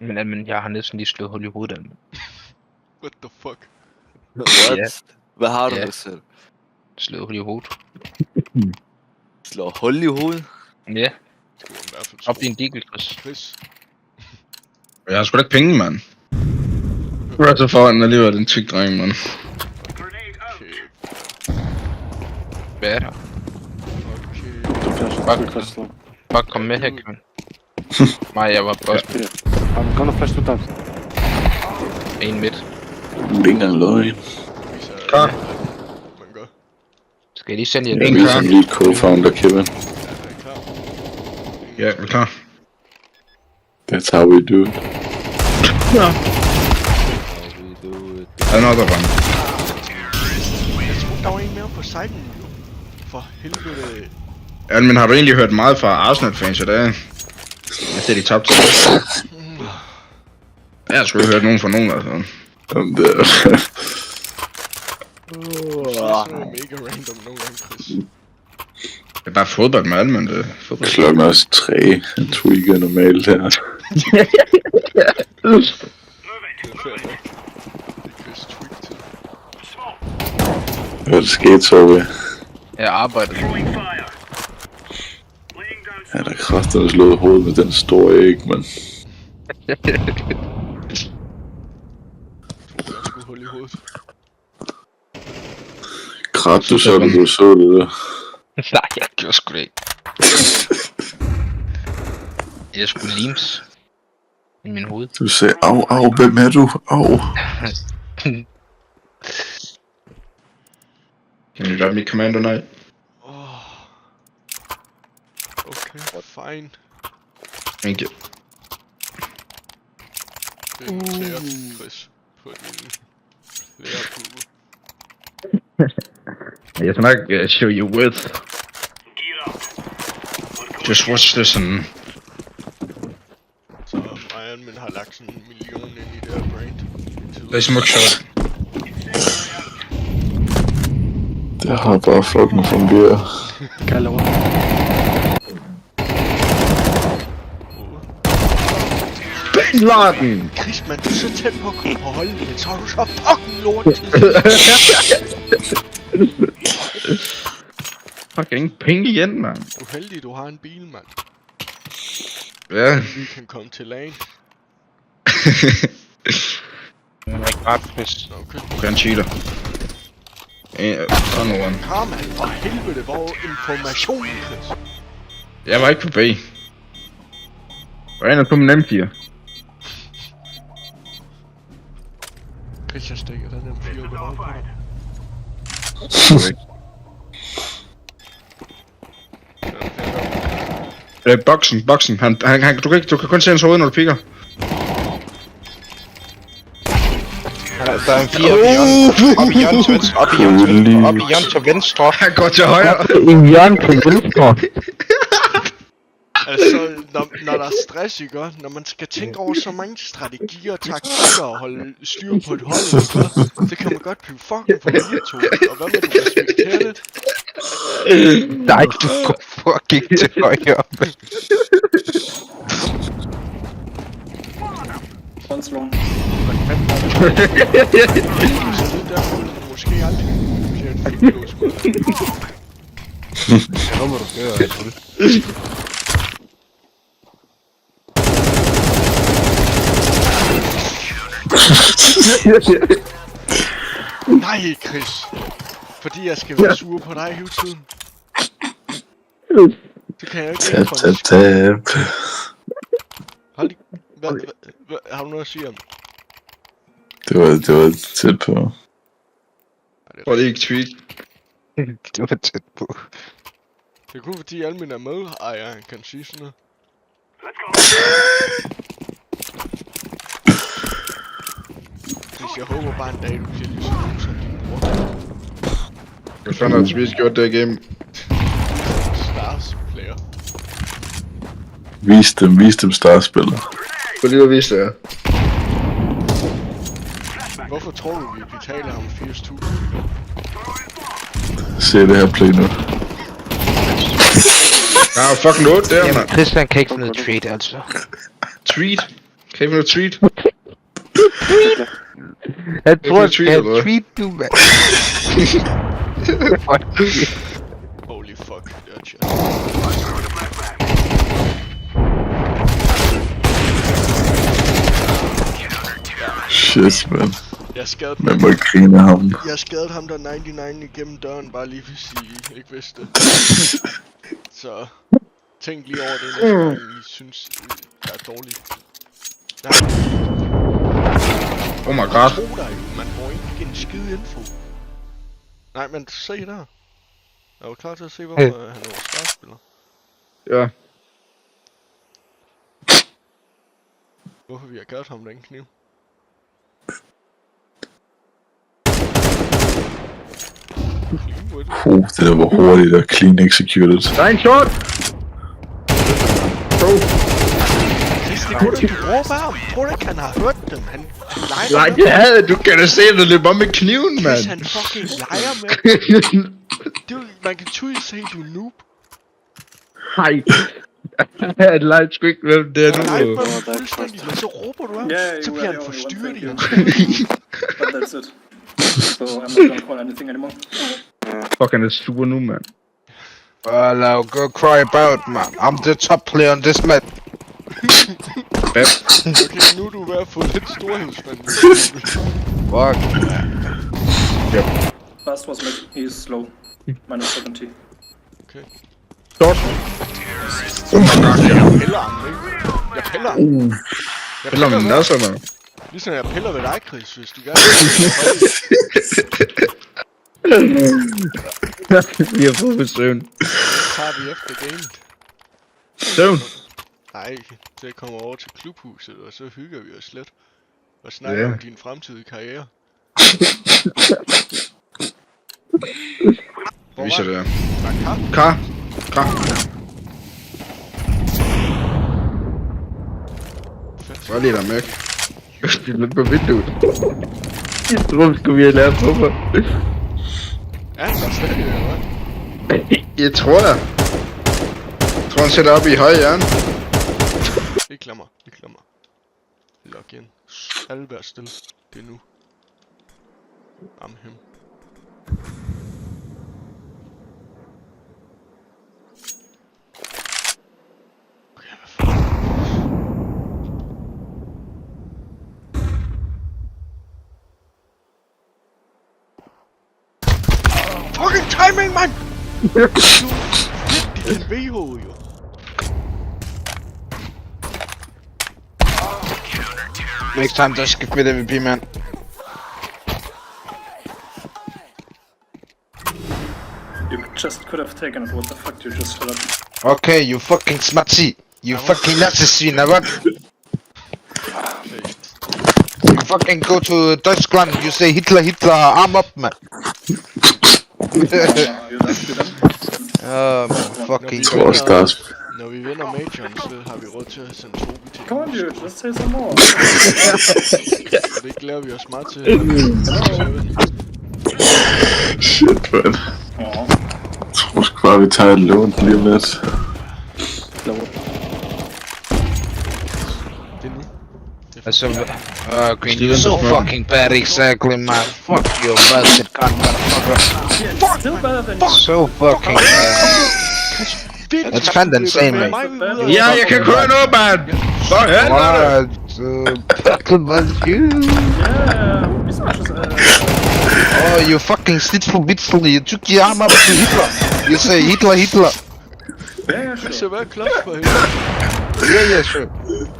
Men jeg har næsten lige slået hul i hovedet af. What the fuck? What? Ja. Hvad har du Ja. med selv? Slået hul i hovedet. Slår hul i hovedet? Ja, Skal man i hvert fald op tro. i en digel, Chris. Chris. Jeg har sgu da ikke penge, mand. Du er så foran alligevel en tyk dreng, mand. Okay. Hvad er der? Okay. Bare kom med her, Kevin. Nej, jeg var boss. I'm gonna flash 2 times. En midt. Det er ikke engang løgn. Viser, Klar. man gør. Skal jeg lige sende jer En Vi er klar. som lige co-founder, Kevin. Er I klar? Ja, jeg er klar. That's how we do it. Another one. Jeg troede, der var en mere på siden, jo. For helvede. Ja, men har du egentlig hørt meget fra Arsenal-fans i dag? Jeg ser de tabte. Jeg har sgu ikke hørt nogen fra nogen, altså. Om det er... Det er mega random nogle gange, Chris. Det er bare fodbold med alle, men det er fodbold. Klokken er også 3. En tweak er normalt her. Det er fair nok. Det er Chris tweak-tid. Hvad er der sket, Tove? Jeg arbejder. Han har kraftigt slået hovedet med den store æg, mand. Jeg skulle hul i hovedet. Krat, du så det, du så det der. Nej, jeg gjorde sgu det ikke. Jeg skulle limes. I min hoved. Du sagde, au, hvem er du? Au. Can you drop me commando night? Okay, fine. Thank you. Det er noteret, Chris, på din lærerpube. Jeg skal nok show you with. Just watch this and... Så Iron Man har lagt sådan 1 million ind i det her brand. Det er smuk shot. Det har bare fucking fungeret. Kalder over. Benladen! Chris, man, du er så tæt på at komme på holdet, men så er du så fucking lort til. Fucking penge igen, man. Du er heldig, du har en bil, mand. Ja. Vi kan komme til lagen. Jeg er ikke ret, Chris. Okay. Okay, han cheater. Another one. Karma, for helvede, hvor information, Chris. Jeg var ikke på B. Jeg var inde på min M4. Chris, jeg stikker den her 4 over på dig. Boksen. Du kan kun se hans hoved, når du piker. Der er en 4 oppe i hjørnet til venstre. Oppe i hjørnet til venstre. Han går til højre. En hjørne til venstre. Altså, når der er stress, ikke? Når man skal tænke over så mange strategier og taktikker og holde styr på et hold, ikke? Det kan man godt blive fucking forvirret. Og hvad med, du respekterer det? Nej, du går fucking til højre. Så det er derfor, du måske aldrig bliver en fyldelåskud. Jeg håber, du gør det. Nej, Chris. Fordi jeg skal være sur på dig hele tiden. Det kan jeg ikke lide for en Tap. Hold lige. Hvad, har du noget at sige om? Det var tæt på. Prøv lige ikke tweet. Det var tæt på. Det er kun fordi alle mine er med, ejer han kan sige sådan noget. Hvis jeg håber bare en dag, du bliver lige så god som din bror. Hvad fanden har Tweet gjort det game? Stars player. Vis dem starspillere. Prøv lige at vise det her. Hvorfor tror du, vi betaler ham 80.000? Se det her play nu. Der er fucking 8 der, Jamen, mand. Christian kan ikke få noget trade, altså. Tweet. Kan vi nu treat? Jeg tror, treat, jeg eller hvad? treat du, mand. Holy fuck, det er chat. Shit, man. Jeg skadede Man må ikke grine af ham. Jeg skadede ham der 99 igennem døren, bare lige hvis I ikke vidste det. Så tænk lige over det næste gang, I synes, det er dårligt. Nej, Oh my god. tro dig, man får ikke en skide info. Nej, men se der. Er du klar til at se, hvorfor han er vores startspiller? Ja. Hvorfor vi har gjort ham den kniv? Det der var hurtigt og clean executed. Der er en shot! Det kunne du råbe ham. Tror du ikke, han har hørt dem? Han leger Nej, med det havde du. Kan da se, at du løber om med kniven, Hvis mand. han fucking leger med det, man kan tydeligt se, du er noob. Hej. Jeg leger sgu ikke, hvem det er Nej, nu. men fuldstændig, men så råber du ham. Yeah, Så you bliver were han the only one forstyrret i thing, hans But that's it. So I'm not gonna call anything anymore. Fuck, han er sur nu, mand. Well, go cry about, man. I'm the top player on this map. Bap. Okay, nu er du ved at få lidt storhedsvand. Fuck. Last was mid. He's slow. Minus 70. Shot. Oh my god, ja. Jeg piller ham, ikke? Jeg piller ham. Jeg Eller om nasser, mand. Ligesom jeg piller ved dig, Chris, hvis du gerne Vi har fået søvn. så tager vi efter gamet. Søvn. Nej, det kommer over til klubhuset, og så hygger vi os lidt. Og snakker om din fremtidige karriere. Hvor Viser det var her. der Kar. Bare lige der mørk. Det er lidt på vinduet. Jeg tror, skulle vi have lært på mig. Ja, der er stadig, eller hvad? Jeg tror det. Jeg tror, han sætter op i højre hjørne. Ikke klammer, ikke klammer. Log in. Alle vær stille. Det er nu. I'm him. Okay, hvad fanden? Fucking timing, man! Du er din VH, jo. Next time, just skip with MVP, man. You just could have taken it. What the fuck? You just shut up. Okay, you fucking smarty. You fucking nazisvin, what? You fucking go to Deutschland, you say Hitler, Hitler, arm up, man. You're done. Oh, fucking Når vi Vores stars. Når vi vinder majoren, så har vi råd til at sende Tobi til. Come on, dude. Just say some more. Og det glæder vi os meget til. Shit, man. Aw. Jeg tror sgu bare, vi tager et lån lige om lidt. Det er nu. So, Green, you're so fucking bad, exactly, man. Fuck you, bastard cunt, motherfucker. Yeah, still better than you. So fucking bad. That's kinda insane, man. Ja, jeg kan køre nu, mand. Så hænder det. What? Fucking was you? Yeah, we smashes. Oh, you fucking snitful bitchly. You took your arm up to Hitler. You say Hitler, Hitler. Yeah, Så sure. vær klar for hende. Yeah, sure.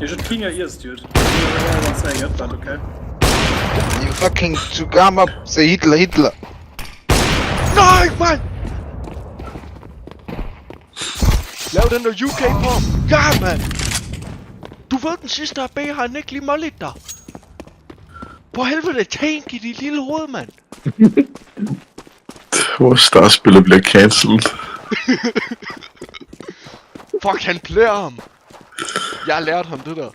You should clean your ears, dude. I won't say it, but okay. You fucking took arm up, say Hitler, Hitler. Nej, mand! Lav den der UK på. Ja, mand! Du ved, den sidste AB har han ikke lige mollet dig. For helvede, tænk i dit lille hoved, mand. Vores starspiller bliver cancelled. Fuck, han plærer ham. Jeg har lært ham det der.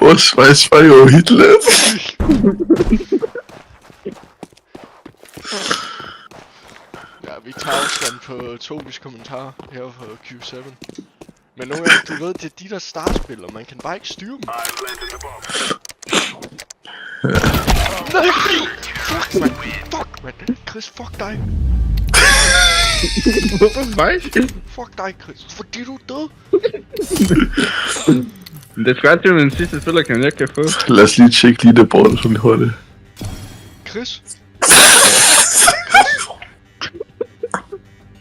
Was weiß man jo Hitler? Ja, vi tager afstand på Tobis kommentar her fra Q7. Men nogle gange, du ved, det er de der startspiller, man kan bare ikke styre dem. Nej! Fuck, man! Fuck, man! Chris, fuck dig! Hvorfor mig? Fuck dig, Chris! Fordi du er død! Det skal til den sidste spiller, kan jeg kan få. Lad os lige tjekke lige det bord, som vi har det. Chris!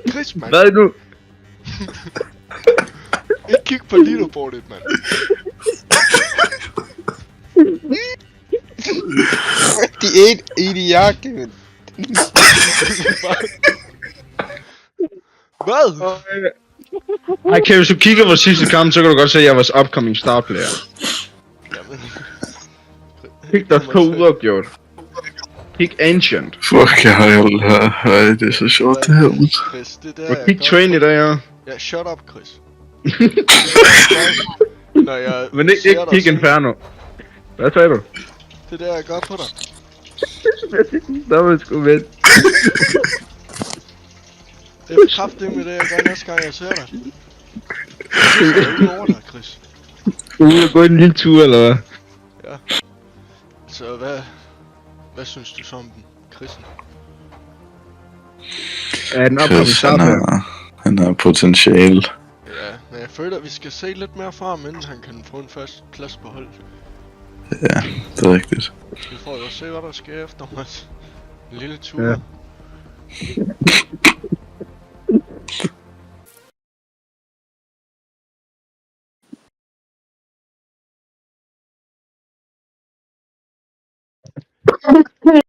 Chris, mand! Hvad nu? Ikke kig på leaderboardet, mand! De er en i jakke, men... Hvad? Ej, Kevin, hvis du kigger på sidste kamp, så kan du godt se, at jeg var upcoming star player. Jamen... Pick der 2 uafgjort. Pick Ancient. Fuck, jeg har jo her. Ej, det er så sjovt det her. Chris, det der Og er pick godt Train i dag, ja. Ja, shut up, Chris. Når jeg Men ikke ser dig pick sige- Inferno. Hvad sagde du? Det der er godt på dig. Der var sgu med. Det er kraftigt med det, jeg gør næste gang, jeg ser dig. Jeg er ikke over dig, Chris. Ude og gå en lille tur, eller hvad? Så hvad synes du så om den, Chrisen? Ja, den upcoming Chris, star player. han har potentiale. Ja, men jeg føler, at vi skal se lidt mere fra ham, inden han kan få en fast plads på holdet. Ja, det er rigtigt. Vi får jo se, hvad der sker efter mig. En lille tur. Ja.